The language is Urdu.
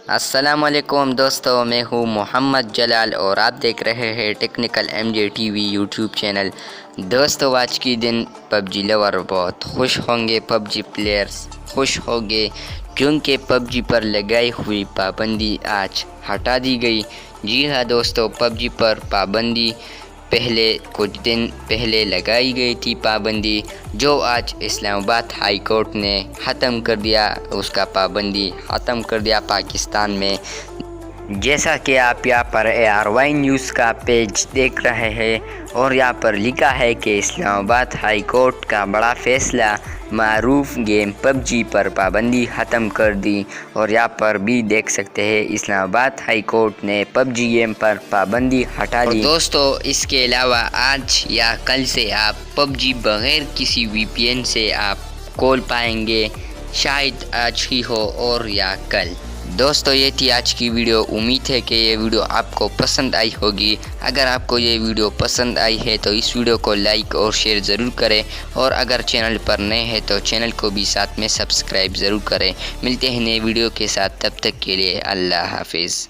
السلام علیکم دوستو، میں ہوں محمد جلال اور آپ دیکھ رہے ہیں technical M J T V YouTube channel. دوستو آج کی دن پب جی لور بہت خوش ہوں گے، پب جی پلیئرز خوش ہوں گے کیونکہ پب جی پر لگائی ہوئی پابندی آج ہٹا دی گئی۔ جی ہاں دوستو، پب جی پر پابندی کچھ دن پہلے لگائی گئی تھی پابندی، جو آج اسلام آباد ہائی کورٹ نے ختم کر دیا، اس کا پابندی ختم کر دیا پاکستان میں۔ جیسا کہ آپ یہاں پر ARY نیوز کا پیج دیکھ رہے ہیں اور یہاں پر لکھا ہے کہ اسلام آباد ہائی کورٹ کا بڑا فیصلہ، معروف گیم پب جی پر پابندی ختم کر دی۔ اور یہاں پر بھی دیکھ سکتے ہیں اسلام آباد ہائی کورٹ نے پب جی گیم پر پابندی ہٹا دی۔ دوستو اس کے علاوہ آج یا کل سے آپ پب جی بغیر کسی VPN سے آپ کھول پائیں گے، شاید آج ہی ہو اور یا کل۔ دوستو یہ تھی آج کی ویڈیو، امید ہے کہ یہ ویڈیو آپ کو پسند آئی ہوگی۔ اگر آپ کو یہ ویڈیو پسند آئی ہے تو اس ویڈیو کو لائک اور شیئر ضرور کریں، اور اگر چینل پر نئے ہیں تو چینل کو بھی ساتھ میں سبسکرائب ضرور کریں۔ ملتے ہیں نئے ویڈیو کے ساتھ، تب تک کے لیے اللہ حافظ۔